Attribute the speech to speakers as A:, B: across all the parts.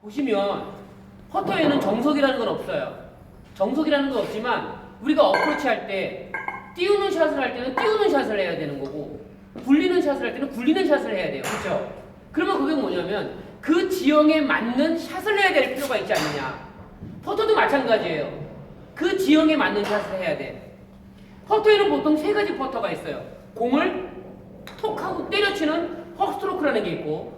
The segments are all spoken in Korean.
A: 보시면 퍼터에는 정석이라는 건 없어요. 정석이라는 건 없지만 우리가 어프로치 할 때 띄우는 샷을 할 때는 띄우는 샷을 해야 되는 거고 굴리는 샷을 할 때는 굴리는 샷을 해야 돼요. 그렇죠? 그러면 그게 뭐냐면 그 지형에 맞는 샷을 해야 될 필요가 있지 않느냐. 퍼터도 마찬가지예요. 그 지형에 맞는 샷을 해야 돼. 퍼터에는 보통 세 가지 퍼터가 있어요. 공을 톡 하고 때려치는 헉 스트로크라는 게 있고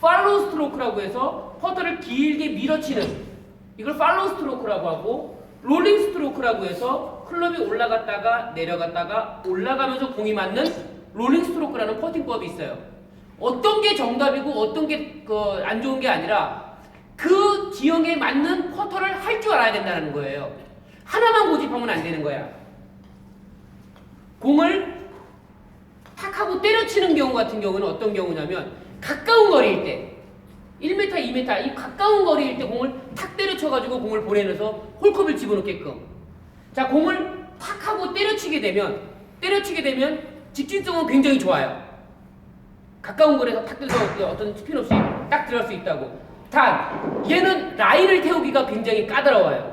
A: 팔로우 스트로크라고 해서 퍼터를 길게 밀어치는 이걸 팔로우 스트로크라고 하고 롤링 스트로크라고 해서 클럽이 올라갔다가 내려갔다가 올라가면서 공이 맞는 롤링 스트로크라는 퍼팅법이 있어요. 어떤 게 정답이고 어떤 게 안 좋은 게 아니라 그 지형에 맞는 퍼터를 할 줄 알아야 된다는 거예요. 하나만 고집하면 안 되는 거야. 공을 탁 하고 때려치는 경우 같은 경우는 어떤 경우냐면 가까운 거리일 때 1m, 2m 이 가까운 거리일 때 공을 탁 때려쳐가지고 공을 보내면서 홀컵을 집어넣게끔 자 공을 탁 하고 때려치게 되면 직진성은 굉장히 좋아요. 가까운 거리에서 탁 때려서 어떤 스핀 없이 딱 들어갈 수 있다고. 단 얘는 라인을 태우기가 굉장히 까다로워요.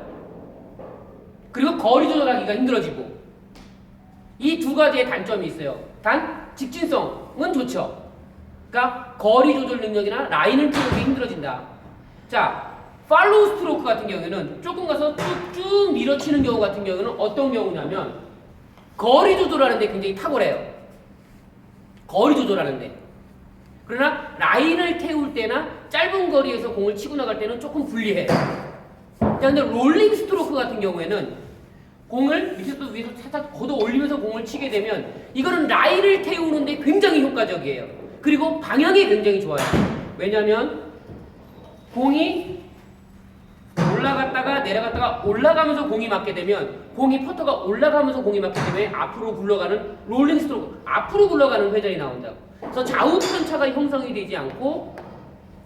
A: 그리고 거리 조절하기가 힘들어지고 이 두 가지의 단점이 있어요. 단 직진성은 좋죠. 그러니까 거리 조절 능력이나 라인을 태우기 힘들어진다. 자, 팔로우 스트로크 같은 경우에는 조금 가서 쭉 밀어치는 경우 같은 경우는 어떤 경우냐면 거리 조절하는데 굉장히 탁월해요. 거리 조절하는데. 그러나 라인을 태울 때나 짧은 거리에서 공을 치고 나갈 때는 조금 불리해요. 자, 근데 롤링 스트로크 같은 경우에는 공을 밑에서 위에서 살짝 걷어 올리면서 공을 치게 되면 이거는 라인을 태우는데 굉장히 효과적이에요. 그리고 방향이 굉장히 좋아요. 왜냐하면 공이 올라갔다가 내려갔다가 올라가면서 공이 맞게 되면 공이 퍼터가 올라가면서 공이 맞게 되면 앞으로 굴러가는 롤링 스트로크, 앞으로 굴러가는 회전이 나온다고. 그래서 좌우 편차가 형성이 되지 않고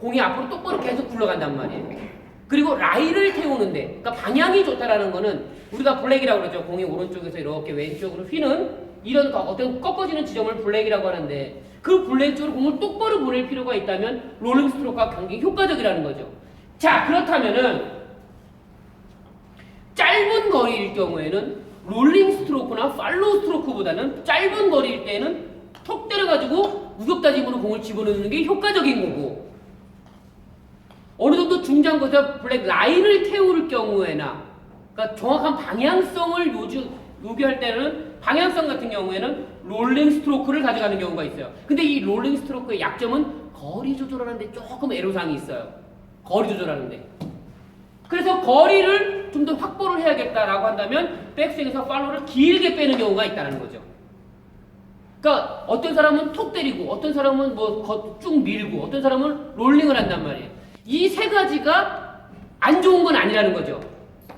A: 공이 앞으로 똑바로 계속 굴러간단 말이에요. 그리고 라인을 태우는데, 그러니까 방향이 좋다라는 거는 우리가 블랙이라고 그러죠. 공이 오른쪽에서 이렇게 왼쪽으로 휘는 이런 어떤 꺾어지는 지점을 블랙이라고 하는데 그 블랙 쪽으로 공을 똑바로 보낼 필요가 있다면 롤링 스트로크가 굉장히 효과적이라는 거죠. 자, 그렇다면은 짧은 거리일 경우에는 롤링 스트로크나 팔로우 스트로크보다는 짧은 거리일 때는 톡 때려가지고 무겁다 집으로 공을 집어넣는 게 효과적인 거고 어느 정도 중장거리에서 블랙 라인을 태울 경우에나 그러니까 정확한 방향성을 요구할 때는 방향성 같은 경우에는 롤링 스트로크를 가져가는 경우가 있어요. 근데 이 롤링 스트로크의 약점은 거리 조절하는데 조금 애로사항이 있어요. 거리 조절하는데. 그래서 거리를 좀 더 확보를 해야겠다라고 한다면 백스윙에서 팔로우를 길게 빼는 경우가 있다는 거죠. 그러니까 어떤 사람은 톡 때리고 어떤 사람은 뭐 쭉 밀고 어떤 사람은 롤링을 한단 말이에요. 이 세 가지가 안 좋은 건 아니라는 거죠.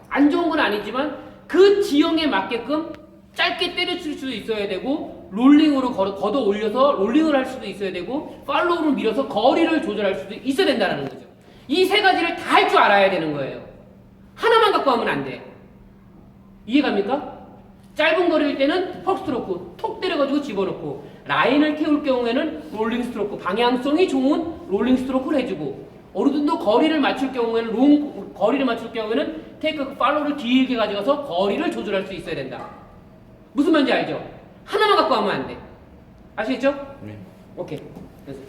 A: 안 좋은 건 아니지만 그 지형에 맞게끔 짧게 때려칠 수도 있어야 되고 롤링으로 걷어 올려서 롤링을 할 수도 있어야 되고 팔로우로 밀어서 거리를 조절할 수도 있어야 된다는 거죠. 이 세 가지를 다 할 줄 알아야 되는 거예요. 하나만 갖고 하면 안 돼. 이해갑니까? 짧은 거리일 때는 퍽 스트로크 톡 때려가지고 집어넣고 라인을 태울 경우에는 롤링 스트로크 방향성이 좋은 롤링 스트로크를 해주고 어느 정도 거리를 맞출 경우에는 거리를 맞출 경우에는 테이크 팔로우를 길게 가져가서 거리를 조절할 수 있어야 된다. 무슨 말인지 알죠? 하나만 갖고 하면 안 돼. 아시겠죠?
B: 네.
A: 오케이. 됐어.